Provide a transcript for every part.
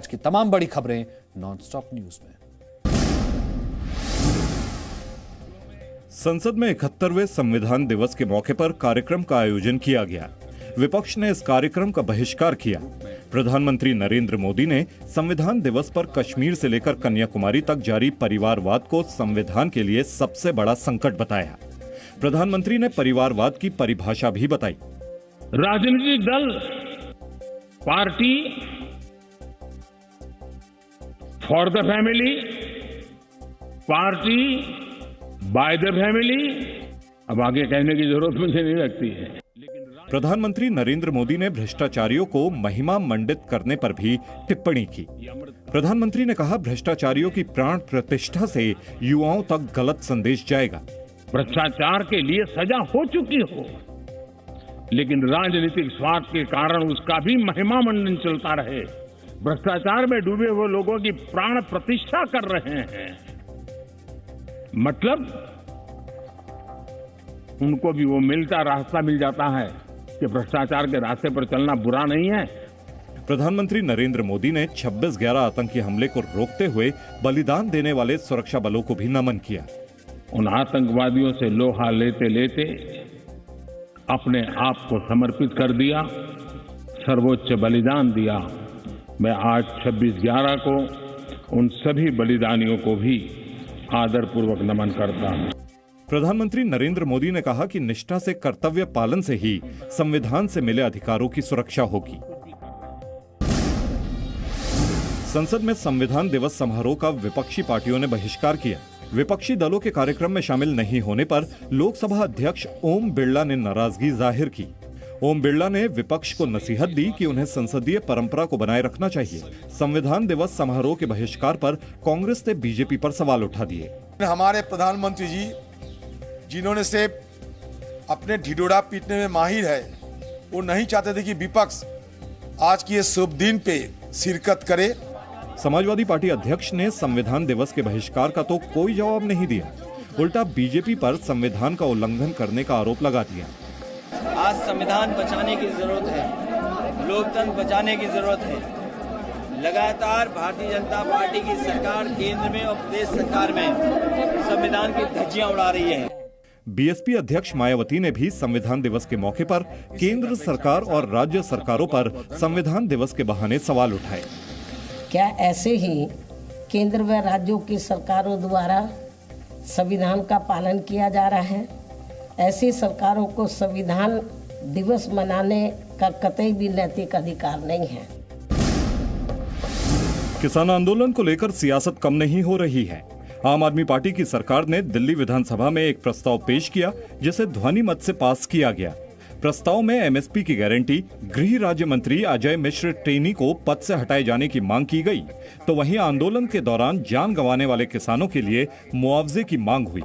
आज की तमाम बड़ी खबरें नॉनस्टॉप न्यूज में। संसद में 71वें संविधान दिवस के मौके पर कार्यक्रम का आयोजन किया गया। विपक्ष ने इस कार्यक्रम का बहिष्कार किया। प्रधानमंत्री नरेंद्र मोदी ने संविधान दिवस पर कश्मीर से लेकर कन्याकुमारी तक जारी परिवारवाद को संविधान के लिए सबसे बड़ा संकट बताया। प्रधानमंत्री ने परिवारवाद की परिभाषा भी बताई। राजनीतिक दल, party for the family, party by the family, अब आगे कहने की जरूरत मुझे नहीं लगती है। प्रधानमंत्री नरेंद्र मोदी ने भ्रष्टाचारियों को महिमा मंडित करने पर भी टिप्पणी की। प्रधानमंत्री ने कहा, भ्रष्टाचारियों की प्राण प्रतिष्ठा से युवाओं तक गलत संदेश जाएगा। भ्रष्टाचार के लिए सजा हो चुकी हो, लेकिन राजनीतिक स्वार्थ के कारण उसका भी महिमा मंडन चलता रहे। भ्रष्टाचार में डूबे हुए लोगों की प्राण प्रतिष्ठा कर रहे हैं, मतलब उनको भी वो रास्ता मिल जाता है कि भ्रष्टाचार के रास्ते पर चलना बुरा नहीं है। प्रधानमंत्री नरेंद्र मोदी ने 26/11 आतंकी हमले को रोकते हुए बलिदान देने वाले सुरक्षा बलों को भी नमन किया। उन आतंकवादियों से लोहा लेते लेते अपने आप को समर्पित कर दिया, सर्वोच्च बलिदान दिया। मैं आज 26/11 को उन सभी बलिदानियों को भी आदरपूर्वक नमन करता हूं। प्रधानमंत्री नरेंद्र मोदी ने कहा कि निष्ठा से कर्तव्य पालन से ही संविधान से मिले अधिकारों की सुरक्षा होगी। संसद में संविधान दिवस समारोह का विपक्षी पार्टियों ने बहिष्कार किया। विपक्षी दलों के कार्यक्रम में शामिल नहीं होने पर लोकसभा अध्यक्ष ओम बिरला ने नाराजगी जाहिर की। ओम बिरला ने विपक्ष को नसीहत दी कि उन्हें संसदीय परंपरा को बनाए रखना चाहिए। संविधान दिवस समारोह के बहिष्कार पर कांग्रेस ने बीजेपी पर सवाल उठा दिए। हमारे प्रधानमंत्री जी, जिन्होंने से अपने ढिढोरा पीटने में माहिर है, वो नहीं चाहते थे कि विपक्ष आज की इस शुभ दिन पे शिरकत करे। समाजवादी पार्टी अध्यक्ष ने संविधान दिवस के बहिष्कार का तो कोई जवाब नहीं दिया, उल्टा बीजेपी पर संविधान का उल्लंघन करने का आरोप लगा दिया। आज संविधान बचाने की जरूरत है, लोकतंत्र बचाने की जरूरत है। लगातार भारतीय जनता पार्टी की सरकार केंद्र में और प्रदेश सरकार में संविधान की धज्जियां उड़ा रही है। बीएसपी अध्यक्ष मायावती ने भी संविधान दिवस के मौके पर केंद्र सरकार और राज्य सरकारों पर संविधान दिवस के बहाने सवाल उठाए। क्या ऐसे ही केंद्र व राज्यों की सरकारों द्वारा संविधान का पालन किया जा रहा है? ऐसी सरकारों को संविधान दिवस मनाने का कतई भी नैतिक अधिकार नहीं है। किसान आंदोलन को लेकर सियासत कम नहीं हो रही है। आम आदमी पार्टी की सरकार ने दिल्ली विधानसभा में एक प्रस्ताव पेश किया, जिसे ध्वनि मत से पास किया गया। प्रस्ताव में एमएसपी की गारंटी गृह राज्य मंत्री अजय मिश्र टेनी को पद से हटाए जाने की मांग की गई, तो वहीं आंदोलन के दौरान जान गंवाने वाले किसानों के लिए मुआवजे की मांग हुई।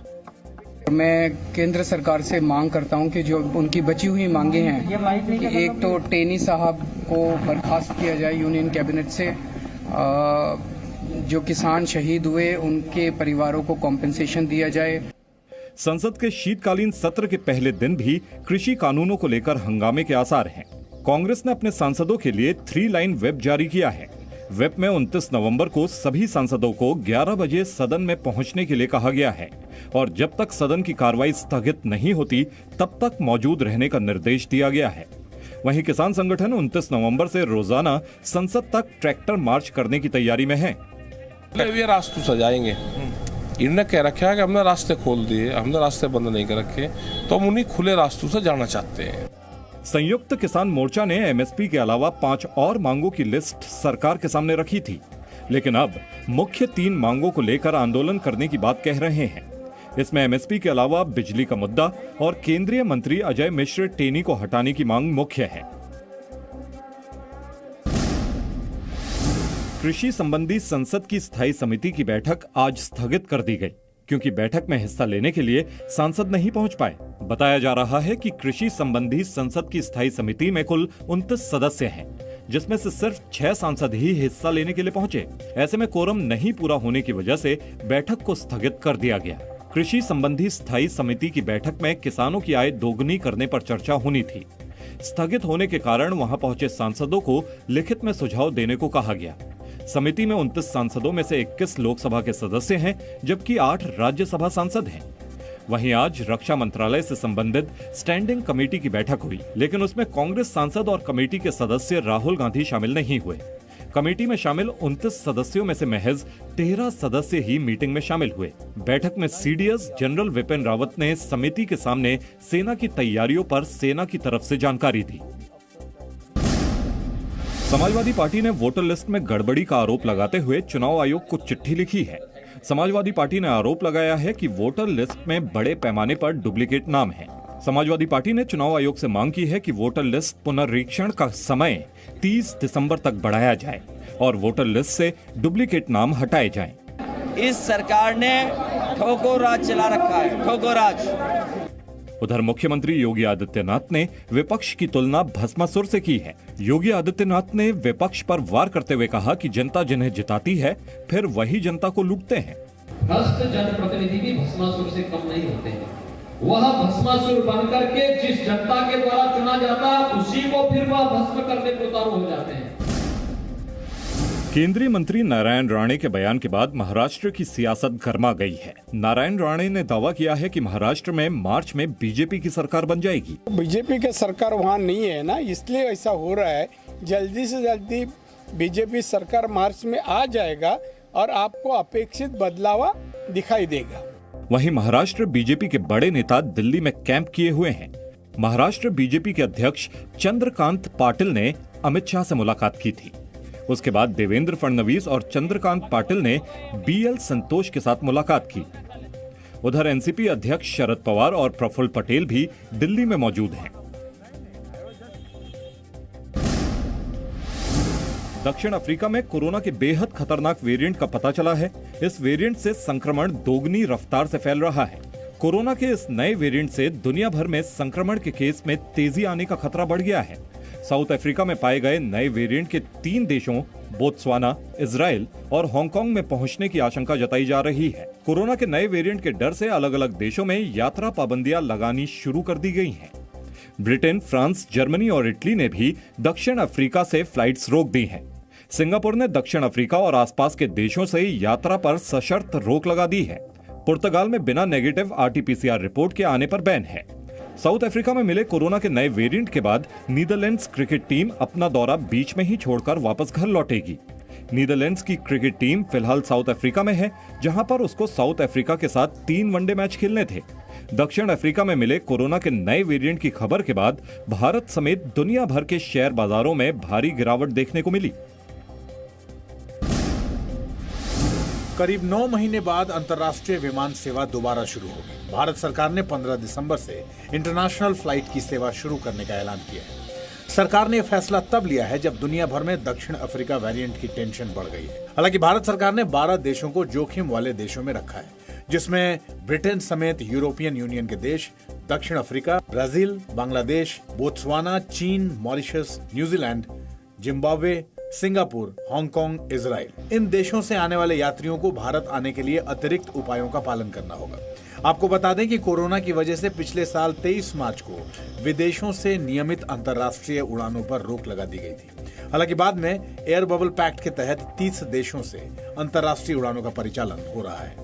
मैं केंद्र सरकार से मांग करता हूं कि जो उनकी बची हुई मांगे हैं, कि एक तो टेनी साहब को बर्खास्त किया जाए यूनियन कैबिनेट से, जो किसान शहीद हुए उनके परिवारों को कॉम्पेंसेशन दिया जाए। संसद के शीतकालीन सत्र के पहले दिन भी कृषि कानूनों को लेकर हंगामे के आसार हैं। कांग्रेस ने अपने सांसदों के लिए 3 लाइन व्हिप जारी किया है। व्हिप में 29 नवंबर को सभी सांसदों को 11 बजे सदन में पहुंचने के लिए कहा गया है और जब तक सदन की कार्रवाई स्थगित नहीं होती तब तक मौजूद रहने का निर्देश दिया गया है। वहीं किसान संगठन 29 नवंबर से रोजाना संसद तक ट्रैक्टर मार्च करने की तैयारी में है। ये रास्ते सजाएंगे, इन्होंने कह रखा है कि हमने रास्ते खोल दिए, हमने रास्ते बंद नहीं कर रखे, तो हम उन्हीं खुले रास्तों से जाना चाहते हैं। संयुक्त किसान मोर्चा ने एमएसपी के अलावा 5 और मांगों की लिस्ट सरकार के सामने रखी थी, लेकिन अब मुख्य 3 मांगों को लेकर आंदोलन करने की बात कह रहे हैं। इसमें एमएसपी के अलावा बिजली का मुद्दा और केंद्रीय मंत्री अजय मिश्र टेनी को हटाने की मांग मुख्य है। कृषि संबंधी संसद की स्थायी समिति की बैठक आज स्थगित कर दी गई, क्योंकि बैठक में हिस्सा लेने के लिए सांसद नहीं पहुंच पाए। बताया जा रहा है कि कृषि संबंधी संसद की स्थायी समिति में कुल 29 सदस्य हैं, जिसमें से सिर्फ 6 सांसद ही हिस्सा लेने के लिए पहुंचे। ऐसे में कोरम नहीं पूरा होने की वजह से बैठक को स्थगित कर दिया गया। कृषि संबंधी स्थायी समिति की बैठक में किसानों की आय दोगुनी करने पर चर्चा होनी थी। स्थगित होने के कारण वहां पहुंचे सांसदों को लिखित में सुझाव देने को कहा गया। समिति में 29 सांसदों में से 21 लोकसभा के सदस्य हैं, जबकि 8 राज्यसभा सांसद हैं। वहीं आज रक्षा मंत्रालय से संबंधित स्टैंडिंग कमेटी की बैठक हुई, लेकिन उसमें कांग्रेस सांसद और कमेटी के सदस्य राहुल गांधी शामिल नहीं हुए। कमेटी में शामिल 29 सदस्यों में से महज 13 सदस्य ही मीटिंग में शामिल हुए। बैठक में सीडीएस जनरल विपिन रावत ने समिति के सामने सेना की तैयारियों पर सेना की तरफ से जानकारी दी। समाजवादी पार्टी ने वोटर लिस्ट में गड़बड़ी का आरोप लगाते हुए चुनाव आयोग को चिट्ठी लिखी है। समाजवादी पार्टी ने आरोप लगाया है कि वोटर लिस्ट में बड़े पैमाने पर डुप्लीकेट नाम हैं। समाजवादी पार्टी ने चुनाव आयोग से मांग की है कि वोटर लिस्ट पुनरीक्षण का समय 30 दिसंबर तक बढ़ाया जाए और वोटर लिस्ट से डुप्लीकेट नाम हटाए जाएं। इस सरकार ने ठोको राज चला रखा है, ठोको राज। उधर मुख्यमंत्री योगी आदित्यनाथ ने विपक्ष की तुलना भस्मासुर से की है। योगी आदित्यनाथ ने विपक्ष पर वार करते हुए कहा कि जनता जिन्हें जिताती है फिर वही जनता को लूटते हैं। भ्रष्ट जनप्रतिनिधि भी भस्मासुर से कम नहीं होते हैं। वह भस्मासुर बनकर के जिस जनता के द्वारा चुना जाता है उसी को फिर वह भस्म करने को उतारू हो जाते हैं। केंद्रीय मंत्री नारायण राणे के बयान के बाद महाराष्ट्र की सियासत गर्मा गई है। नारायण राणे ने दावा किया है कि महाराष्ट्र में मार्च में बीजेपी की सरकार बन जाएगी। बीजेपी की सरकार वहाँ नहीं है ना, इसलिए ऐसा हो रहा है। जल्दी से जल्दी बीजेपी सरकार मार्च में आ जाएगा और आपको अपेक्षित बदलाव दिखाई देगा। वहीं महाराष्ट्र बीजेपी के बड़े नेता दिल्ली में कैंप किए हुए हैं। महाराष्ट्र बीजेपी के अध्यक्ष चंद्रकांत पाटिल ने अमित शाह से मुलाकात की थी। उसके बाद देवेंद्र फडणवीस और चंद्रकांत पाटिल ने बीएल संतोष के साथ मुलाकात की। उधर एनसीपी अध्यक्ष शरद पवार और प्रफुल्ल पटेल भी दिल्ली में मौजूद हैं। दक्षिण अफ्रीका में कोरोना के बेहद खतरनाक वेरिएंट का पता चला है। इस वेरिएंट से संक्रमण दोगुनी रफ्तार से फैल रहा है। कोरोना के इस नए वेरिएंट से दुनिया भर में संक्रमण के केस में तेजी आने का खतरा बढ़ गया है। साउथ अफ्रीका में पाए गए नए वेरिएंट के 3 देशों बोत्सवाना, इजराइल और हांगकांग में पहुंचने की आशंका जताई जा रही है। कोरोना के नए वेरिएंट के डर से अलग अलग देशों में यात्रा पाबंदियां लगानी शुरू कर दी गई हैं। ब्रिटेन, फ्रांस, जर्मनी और इटली ने भी दक्षिण अफ्रीका से फ्लाइट्स रोक दी हैं। सिंगापुर ने दक्षिण अफ्रीका और आसपास के देशों से यात्रा पर सशर्त रोक लगा दी है। पुर्तगाल में बिना नेगेटिव आरटीपीसीआर रिपोर्ट के आने पर बैन है। साउथ अफ्रीका में मिले कोरोना के नए वेरिएंट के बाद नीदरलैंड्स क्रिकेट टीम अपना दौरा बीच में ही छोड़कर वापस घर लौटेगी। नीदरलैंड्स की क्रिकेट टीम फिलहाल साउथ अफ्रीका में है, जहां पर उसको साउथ अफ्रीका के साथ 3 वनडे मैच खेलने थे। दक्षिण अफ्रीका में मिले कोरोना के नए वेरिएंट की खबर के बाद भारत समेत दुनिया भर के शेयर बाजारों में भारी गिरावट देखने को मिली। करीब 9 महीने बाद अंतर्राष्ट्रीय विमान सेवा दोबारा शुरू होगी। भारत सरकार ने 15 दिसंबर से इंटरनेशनल फ्लाइट की सेवा शुरू करने का ऐलान किया है। सरकार ने यह फैसला तब लिया है जब दुनिया भर में दक्षिण अफ्रीका वेरिएंट की टेंशन बढ़ गई है। हालांकि भारत सरकार ने 12 देशों को जोखिम वाले देशों में रखा है, जिसमें ब्रिटेन समेत यूरोपियन यूनियन के देश, दक्षिण अफ्रीका, ब्राजील, बांग्लादेश, बोत्सवाना, चीन, Mauritius, New Zealand, Zimbabwe, Singapore, Hong Kong, Israel. इन देशों से आने वाले यात्रियों को भारत आने के लिए अतिरिक्त उपायों का पालन करना होगा। आपको बता दें कि कोरोना की वजह से पिछले साल 23 मार्च को विदेशों से नियमित अंतर्राष्ट्रीय उड़ानों पर रोक लगा दी गई थी। हालांकि बाद में एयर बबल पैक्ट के तहत 30 देशों से अंतर्राष्ट्रीय उड़ानों का परिचालन हो रहा है।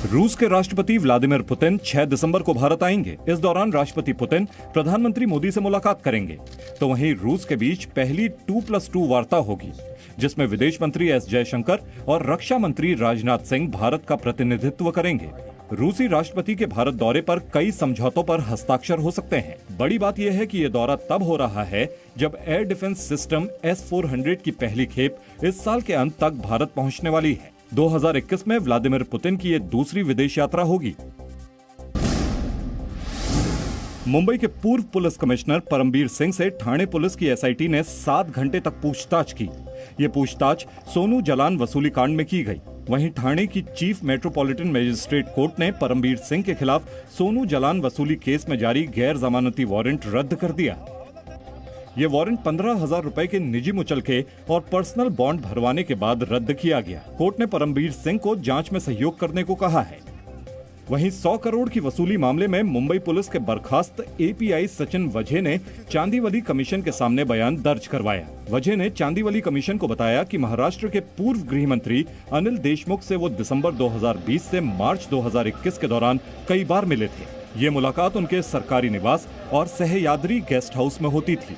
रूस के राष्ट्रपति व्लादिमीर पुतिन 6 दिसंबर को भारत आएंगे। इस दौरान राष्ट्रपति पुतिन प्रधानमंत्री मोदी से मुलाकात करेंगे। तो वहीं रूस के बीच पहली 2+2 वार्ता होगी, जिसमें विदेश मंत्री एस जयशंकर और रक्षा मंत्री राजनाथ सिंह भारत का प्रतिनिधित्व करेंगे। रूसी राष्ट्रपति के भारत दौरे पर कई समझौतों पर हस्ताक्षर हो सकते हैं। बड़ी बात यह है कि यह दौरा तब हो रहा है जब एयर डिफेंस सिस्टम S-400 की पहली खेप इस साल के अंत तक भारत पहुंचने वाली है। 2021 में व्लादिमीर पुतिन की ये दूसरी विदेश यात्रा होगी। मुंबई के पूर्व पुलिस कमिश्नर परमबीर सिंह से ठाणे पुलिस की एसआईटी ने 7 घंटे तक पूछताछ की। ये पूछताछ सोनू जलान वसूली कांड में की गई। वहीं ठाणे की चीफ मेट्रोपॉलिटन मजिस्ट्रेट कोर्ट ने परमबीर सिंह के खिलाफ सोनू जलान वसूली केस में जारी गैर जमानती वारंट रद्द कर दिया। ये वारंट 15,000 रुपए के निजी मुचलके और पर्सनल बॉन्ड भरवाने के बाद रद्द किया गया। कोर्ट ने परमबीर सिंह को जांच में सहयोग करने को कहा है। वहीं 100 करोड़ की वसूली मामले में मुंबई पुलिस के बर्खास्त एपीआई सचिन वझे ने चांदीवली कमीशन के सामने बयान दर्ज करवाया। वझे ने चांदीवली कमीशन को बताया कि महाराष्ट्र के पूर्व गृह मंत्री अनिल देशमुख से वो दिसंबर 2020 से मार्च 2021 के दौरान कई बार मिले थे। ये मुलाकात उनके सरकारी निवास और सह्याद्री गेस्ट हाउस में होती थी।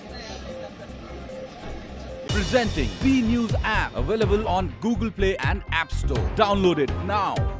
Presenting B News app, available on Google Play and App Store. Download it now.